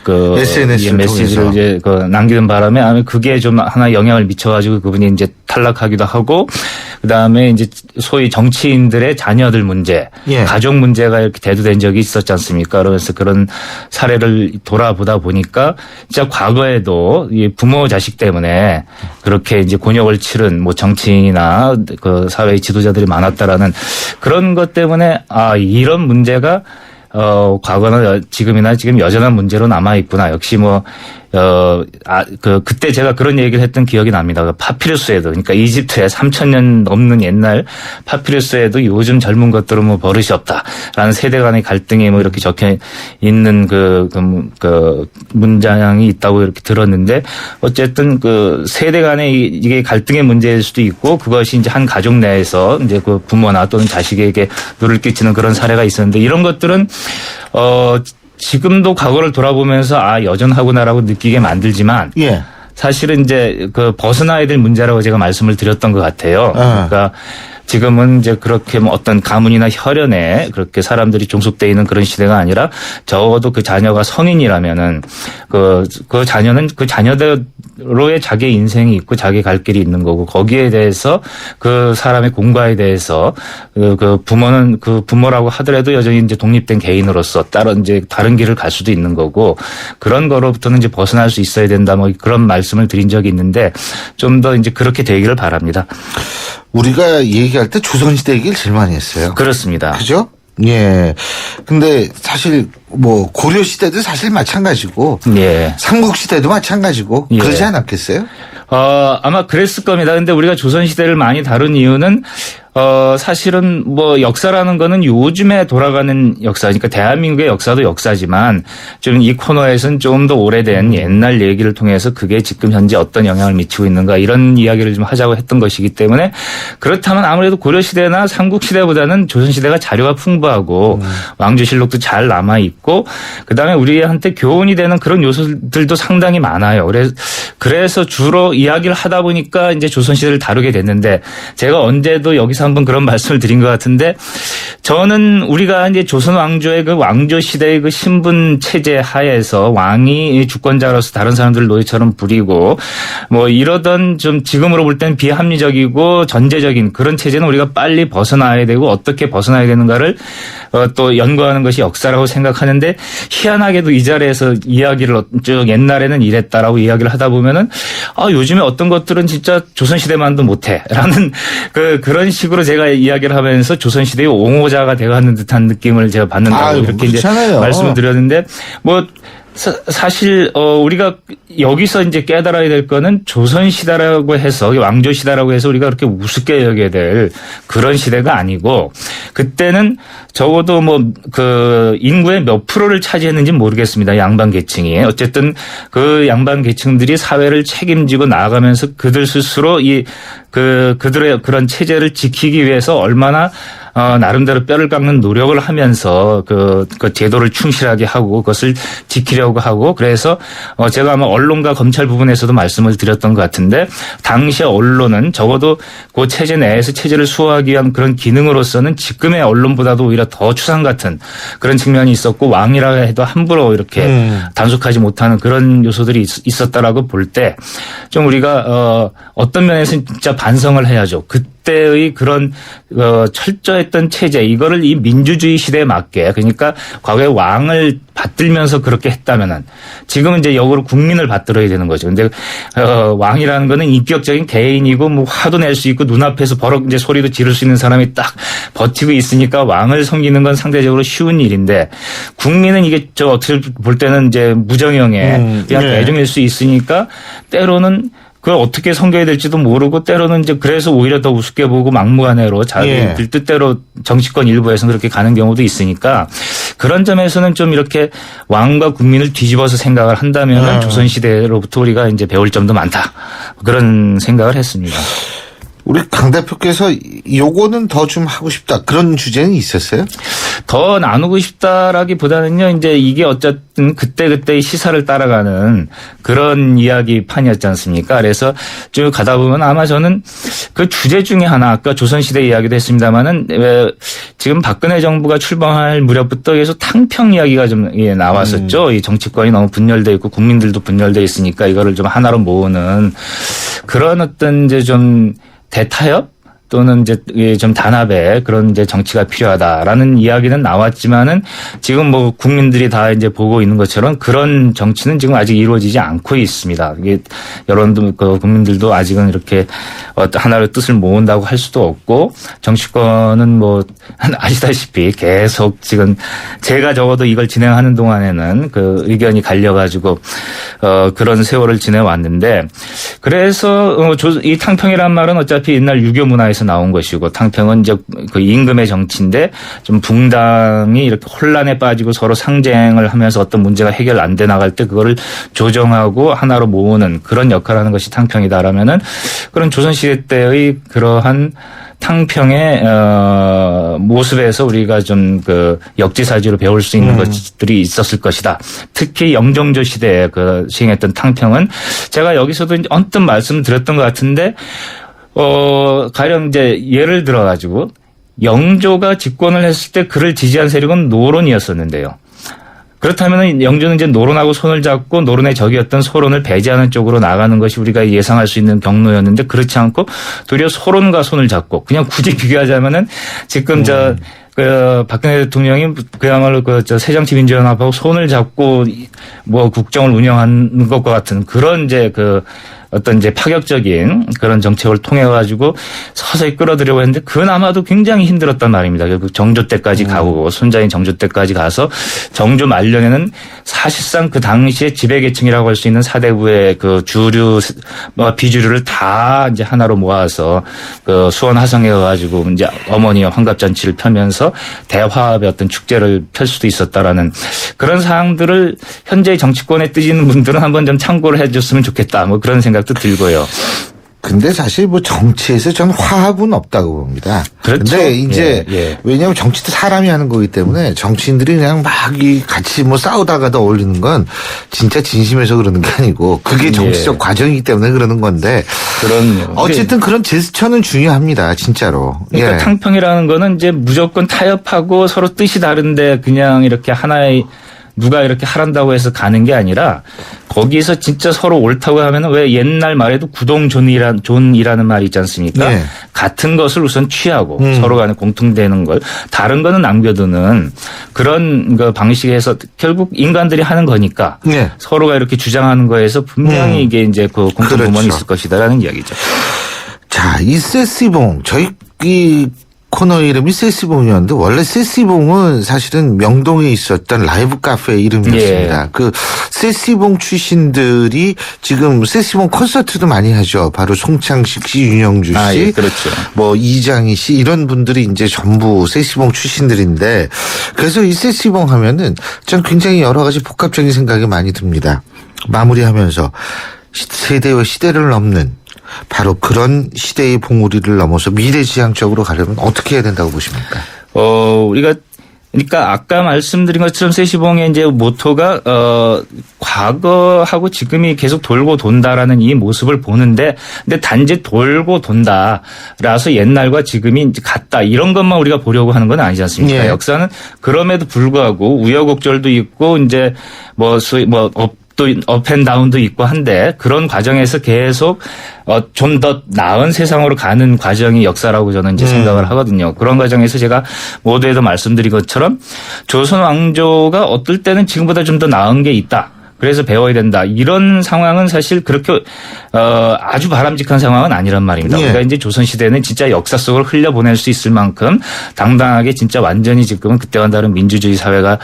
SNS를 메시지를 이제 남기는 바람에 아마 그게 좀 하나 영향을 미쳐가지고 그분이 이제 탈락하기도 하고 그다음에 이제 소위 정치인들의 자녀들 문제, 가족 문제가 이렇게 대두된 적이 있었지 않습니까? 그래서 그런 사례를 돌아보다 보니까 진짜 과거에도 이 부모 자식 때문에 그렇게 이제 곤욕을 치른 뭐 정치인이나 그 사회의 지도자들이 많았다라는 그런 것 때문에 이런 문제가 과거나 지금이나 지금 여전한 문제로 남아있구나. 역시 그때 제가 그런 얘기를 했던 기억이 납니다. 파피루스에도, 그러니까 이집트에 3,000년 넘는 옛날 파피루스에도 요즘 젊은 것들은 버릇이 없다라는 세대 간의 갈등이 이렇게 적혀 있는 그 문장이 있다고 이렇게 들었는데 어쨌든 그 세대 간의 이게 갈등의 문제일 수도 있고 그것이 이제 한 가족 내에서 이제 그 부모나 또는 자식에게 누를 끼치는 그런 사례가 있었는데 이런 것들은 지금도 과거를 돌아보면서 여전하구나라고 느끼게 만들지만 사실은 이제 그 벗어나야 될 문제라고 제가 말씀을 드렸던 것 같아요. 그러니까 지금은 이제 그렇게 어떤 가문이나 혈연에 그렇게 사람들이 종속되어 있는 그런 시대가 아니라 적어도 그 자녀가 성인이라면은 그 자녀는 그 자녀대로의 자기의 인생이 있고 자기 갈 길이 있는 거고 거기에 대해서 그 사람의 공과에 대해서 그 부모는 그 부모라고 하더라도 여전히 이제 독립된 개인으로서 다른 길을 갈 수도 있는 거고 그런 거로부터는 이제 벗어날 수 있어야 된다 그런 말씀을 드린 적이 있는데 좀 더 이제 그렇게 되기를 바랍니다. 우리가 얘기할 때 조선시대 얘기를 제일 많이 했어요. 그렇습니다. 그죠? 예. 근데 사실 고려시대도 사실 마찬가지고. 삼국시대도 마찬가지고. 그러지 않았겠어요? 아마 그랬을 겁니다. 근데 우리가 조선시대를 많이 다룬 이유는 사실은 역사라는 거는 요즘에 돌아가는 역사, 그러니까 대한민국의 역사도 역사지만 좀 이 코너에서는 좀 더 오래된 옛날 얘기를 통해서 그게 지금 현재 어떤 영향을 미치고 있는가 이런 이야기를 좀 하자고 했던 것이기 때문에 그렇다면 아무래도 고려시대나 삼국시대보다는 조선시대가 자료가 풍부하고 왕조실록도 잘 남아있고 그다음에 우리한테 교훈이 되는 그런 요소들도 상당히 많아요. 그래서 주로 이야기를 하다 보니까 이제 조선시대를 다루게 됐는데 제가 언제도 여기서 한번 그런 말씀을 드린 것 같은데 저는 우리가 이제 조선 왕조의 그 왕조 시대의 그 신분 체제 하에서 왕이 주권자로서 다른 사람들을 노예처럼 부리고 이러던 좀 지금으로 볼 땐 비합리적이고 전제적인 그런 체제는 우리가 빨리 벗어나야 되고 어떻게 벗어나야 되는가를 또 연구하는 것이 역사라고 생각하는데 희한하게도 이 자리에서 이야기를 쭉 옛날에는 이랬다라고 이야기를 하다 보면은 요즘에 어떤 것들은 진짜 조선시대만도 못해라는 그런 식으로 제가 이야기를 하면서 조선시대의 옹호자가 되어가는 듯한 느낌을 제가 받는다고 이렇게 이제 말씀을 드렸는데 사실 우리가 여기서 이제 깨달아야 될 거는 조선시대라고 해서 왕조시대라고 해서 우리가 그렇게 우습게 여겨야 될 그런 시대가 아니고 그때는 적어도 그 인구의 몇 프로를 차지했는지 모르겠습니다. 양반 계층이. 어쨌든 그 양반 계층들이 사회를 책임지고 나아가면서 그들 스스로 그들의 그런 체제를 지키기 위해서 얼마나 나름대로 뼈를 깎는 노력을 하면서 그 제도를 충실하게 하고 그것을 지키려고 하고 그래서 제가 아마 언론과 검찰 부분에서도 말씀을 드렸던 것 같은데 당시 언론은 적어도 그 체제 내에서 체제를 수호하기 위한 그런 기능으로서는 지금의 언론보다도 오히려 더 추상 같은 그런 측면이 있었고 왕이라 해도 함부로 이렇게 단속하지 못하는 그런 요소들이 있었다라고 볼 때 좀 우리가 어떤 면에서는 진짜 반성을 해야죠. 그때의 그런 철저했던 체제 이거를 이 민주주의 시대에 맞게 그러니까 과거에 왕을 받들면서 그렇게 했다면은 지금은 이제 역으로 국민을 받들어야 되는 거죠. 근데 왕이라는 거는 인격적인 개인이고 화도 낼 수 있고 눈앞에서 버럭 이제 소리도 지를 수 있는 사람이 딱 버티고 있으니까 왕을 섬기는 건 상대적으로 쉬운 일인데 국민은 이게 어떻게 볼 때는 이제 무정형의 그냥 대중일 수 있으니까 때로는 그걸 어떻게 섬겨야 될지도 모르고 때로는 이제 그래서 오히려 더 우습게 보고 막무가내로 자기들 뜻대로 정치권 일부에서는 그렇게 가는 경우도 있으니까 그런 점에서는 좀 이렇게 왕과 국민을 뒤집어서 생각을 한다면 조선시대로부터 우리가 이제 배울 점도 많다. 그런 생각을 했습니다. 우리 강 대표께서 요거는 더 좀 하고 싶다 그런 주제는 있었어요? 더 나누고 싶다라기보다는요, 이제 이게 어쨌든 그때그때의 시사를 따라가는 그런 이야기 판이었지 않습니까? 그래서 쭉 가다 보면 아마 저는 그 주제 중에 하나, 아까 조선시대 이야기도 했습니다만은 지금 박근혜 정부가 출범할 무렵부터 계속 탕평 이야기가 좀 나왔었죠. 이 정치권이 너무 분열되어 있고 국민들도 분열되어 있으니까 이거를 좀 하나로 모으는 그런 어떤 이제 좀 대타협 또는 이제 좀 단합의 그런 이제 정치가 필요하다라는 이야기는 나왔지만은 지금 뭐 국민들이 다 이제 보고 있는 것처럼 그런 정치는 지금 아직 이루어지지 않고 있습니다. 이게 여론도 국민들도 아직은 이렇게 하나의 뜻을 모은다고 할 수도 없고 정치권은 뭐 아시다시피 계속 지금 제가 적어도 이걸 진행하는 동안에는 그 의견이 갈려가지고 그런 세월을 지내왔는데 그래서 이 탕평이란 말은 어차피 옛날 유교 문화에서 나온 것이고 탕평은 이제 그 임금의 정치인데 좀 붕당이 이렇게 혼란에 빠지고 서로 상쟁을 하면서 어떤 문제가 해결 안 돼 나갈 때 그거를 조정하고 하나로 모으는 그런 역할을 하는 것이 탕평이다라면은 그런 조선시대 때의 그러한 탕평의 모습에서 우리가 좀 그 역지사지로 배울 수 있는 것들이 있었을 것이다. 특히 영종조 시대에 그 시행했던 탕평은 제가 여기서도 언뜻 말씀드렸던 것 같은데 가령 이제 예를 들어가지고 영조가 집권을 했을 때 그를 지지한 세력은 노론이었었는데요. 그렇다면 영조는 이제 노론하고 손을 잡고 노론의 적이었던 소론을 배제하는 쪽으로 나가는 것이 우리가 예상할 수 있는 경로였는데 그렇지 않고 도리어 소론과 손을 잡고 그냥 굳이 비교하자면은 지금 그 박근혜 대통령이 그야말로 새정치민주연합하고 손을 잡고 뭐 국정을 운영하는 것과 같은 그런 이제 어떤 이제 파격적인 그런 정책을 통해 가지고 서서히 끌어들여고 했는데 그나마도 굉장히 힘들었단 말입니다. 결국 정조 때까지 가고 손자인 정조 때까지 가서 정조 말년에는 사실상 그 당시에 지배계층이라고 할 수 있는 사대부의 그 주류 비주류를 다 이제 하나로 모아서 그 수원 화성에 가지고 이제 어머니의 환갑잔치를 펴면서 대화합의 어떤 축제를 펼 수도 있었다라는 그런 사항들을 현재 정치권에 뜨지는 분들은 한번 좀 참고를 해줬으면 좋겠다. 뭐 그런 생각도 들고요. 근데 사실 뭐 정치에서 저는 화합은 없다고 봅니다. 그렇죠. 근데 이제 왜냐하면 정치도 사람이 하는 거기 때문에 정치인들이 그냥 막 같이 뭐 싸우다가도 어울리는 건 진짜 진심에서 그러는 게 아니고 그게 정치적 과정이기 때문에 그러는 건데. 그럼요. 어쨌든 그런 제스처는 중요합니다. 진짜로. 그러니까 탕평이라는 거는 이제 무조건 타협하고 서로 뜻이 다른데 그냥 이렇게 하나의 누가 이렇게 하란다고 해서 가는 게 아니라 거기에서 진짜 서로 옳다고 하면은 왜 옛날 말에도 구동존이라는 말이 있지 않습니까? 네. 같은 것을 우선 취하고 서로 간에 공통되는 걸 다른 거는 남겨두는 그런 그 방식에서 결국 인간들이 하는 거니까 서로가 이렇게 주장하는 거에서 분명히 이게 이제 그 공통분모는 있을 것이다라는 이야기죠. 자, 이 세시봉 저희 이 코너 이름이 세시봉이었는데 원래 세시봉은 사실은 명동에 있었던 라이브 카페 이름이었습니다. 그 세시봉 출신들이 지금 세시봉 콘서트도 많이 하죠. 바로 송창식 씨, 윤영주 씨, 그렇죠. 뭐 이장희 씨 이런 분들이 이제 전부 세시봉 출신들인데 그래서 이 세시봉 하면은 전 굉장히 여러 가지 복합적인 생각이 많이 듭니다. 마무리하면서 세대와 시대를 넘는 바로 그런 시대의 봉우리를 넘어서 미래지향적으로 가려면 어떻게 해야 된다고 보십니까? 우리가 그러니까 아까 말씀드린 것처럼 세시봉의 이제 모토가 과거하고 지금이 계속 돌고 돈다라는 이 모습을 보는데 근데 단지 돌고 돈다라서 옛날과 지금이 이제 같다 이런 것만 우리가 보려고 하는 건 아니지 않습니까? 역사는 그럼에도 불구하고 우여곡절도 있고 이제 또 업앤다운도 있고 한데 그런 과정에서 계속 좀 더 나은 세상으로 가는 과정이 역사라고 저는 이제 생각을 하거든요. 그런 과정에서 제가 모두에도 말씀드린 것처럼 조선 왕조가 어떨 때는 지금보다 좀 더 나은 게 있다. 그래서 배워야 된다. 이런 상황은 사실 그렇게 아주 바람직한 상황은 아니란 말입니다. 그러니까 이제 조선시대는 진짜 역사 속을 흘려보낼 수 있을 만큼 당당하게 진짜 완전히 지금은 그때와 다른 민주주의 사회가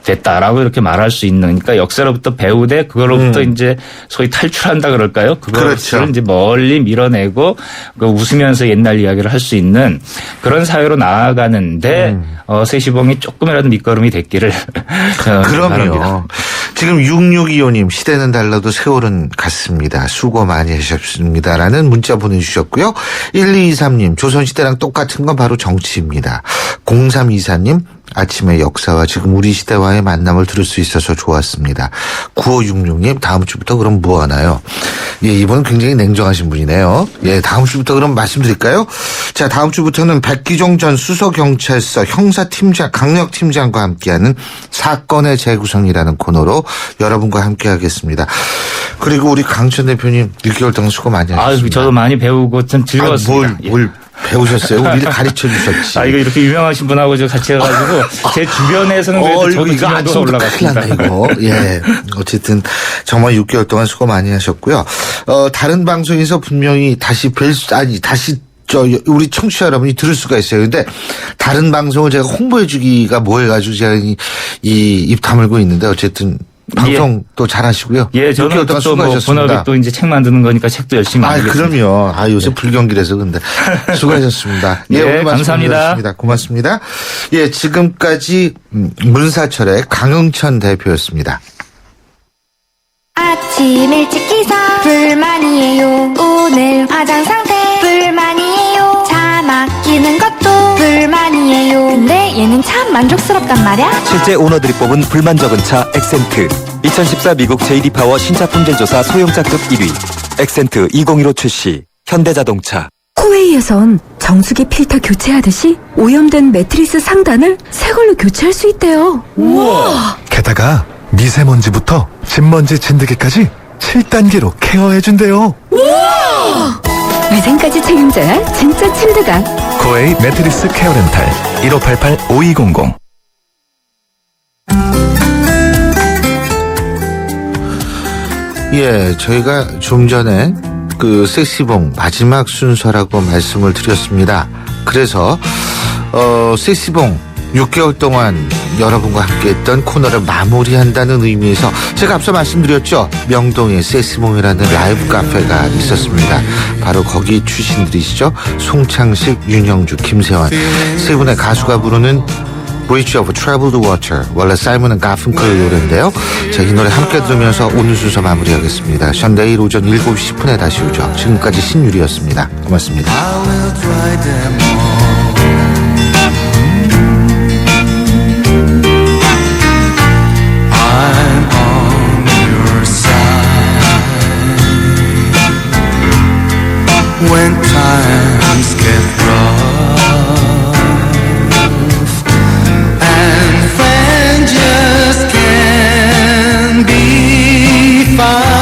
됐다라고 이렇게 말할 수 있는 그러니까 역사로부터 배우되 그거로부터 이제 소위 탈출한다 그럴까요? 그것을 이제 멀리 밀어내고 웃으면서 옛날 이야기를 할 수 있는 그런 사회로 나아가는데 세시봉이 조금이라도 밑거름이 됐기를 그럼요. 지금 6625님, 시대는 달라도 세월은 같습니다. 수고 많이 하셨습니다. 라는 문자 보내주셨고요. 1223님, 조선시대랑 똑같은 건 바로 정치입니다. 0324님, 아침의 역사와 지금 우리 시대와의 만남을 들을 수 있어서 좋았습니다. 9566님, 다음 주부터 그럼 뭐 하나요? 예, 이분은 굉장히 냉정하신 분이네요. 예, 다음 주부터 그럼 말씀드릴까요? 자, 다음 주부터는 백기종 전 수서경찰서 형사팀장, 강력팀장과 함께하는 사건의 재구성이라는 코너로 여러분과 함께하겠습니다. 그리고 우리 강천 대표님 6개월 동안 수고 많이 하셨습니다. 저도 많이 배우고 좀 즐거웠습니다. 뭘 배우셨어요? 우리를 가르쳐 주셨지. 이거 이렇게 유명하신 분하고 저 같이 해가지고 제 주변에서는 그래도 저기 정도로 올라갔습니다. 큰일 났네, 이거. 예. 어쨌든 정말 6개월 동안 수고 많이 하셨고요. 다른 방송에서 분명히 다시 우리 청취자 여러분이 들을 수가 있어요. 근데 다른 방송을 제가 홍보해주기가 뭐해가지고 제가 입 다물고 있는데 어쨌든 방송 또 잘하시고요. 예, 저는 또 뭐 본업이 또 이제 책 만드는 거니까 책도 열심히 만들겠습니다. 그럼요. 요새 불경기라서 근데 수고하셨습니다. 예, 오늘 감사합니다. 고맙습니다. 예, 지금까지 문사철의 강흥천 대표였습니다. 아침 일찍 기상 불만이에요. 오늘 화장 상태 불만이에요. 차 막히는 것도 불만이에요. 근데 얘는 참 만족스럽단 말이야. 실제 오너들이 뽑은 불만 적은 차 엑센트. 2014 미국 JD 파워 신차 품질조사 소형차급 1위. 엑센트 2015 출시. 현대자동차. 코웨이에선 정수기 필터 교체하듯이 오염된 매트리스 상단을 새 걸로 교체할 수 있대요. 우와! 게다가 미세먼지부터 진먼지 진드기까지 7단계로 케어해준대요. 우와! 위생까지 책임져야 진짜 침대가. 코웨이 매트리스 케어 렌탈 1588-5200. 예, 저희가 좀 전에 그 섹시봉 마지막 순서라고 말씀을 드렸습니다. 그래서 섹시봉 6개월 동안 여러분과 함께했던 코너를 마무리한다는 의미에서 제가 앞서 말씀드렸죠. 명동에 섹시봉이라는 라이브 카페가 있었습니다. 바로 거기 출신들이시죠. 송창식, 윤영주, 김세환 세 분의 가수가 부르는 Bridge of Troubled Water, 원래 사이먼 앤 가펑클의 노래인데요. 자, 이 노래 함께 들으면서 오늘 순서 마무리하겠습니다. 전 내일 오전 7시 10분에 다시 오죠. 지금까지 신유리였습니다. 고맙습니다. When times get rough and friends just can't be found.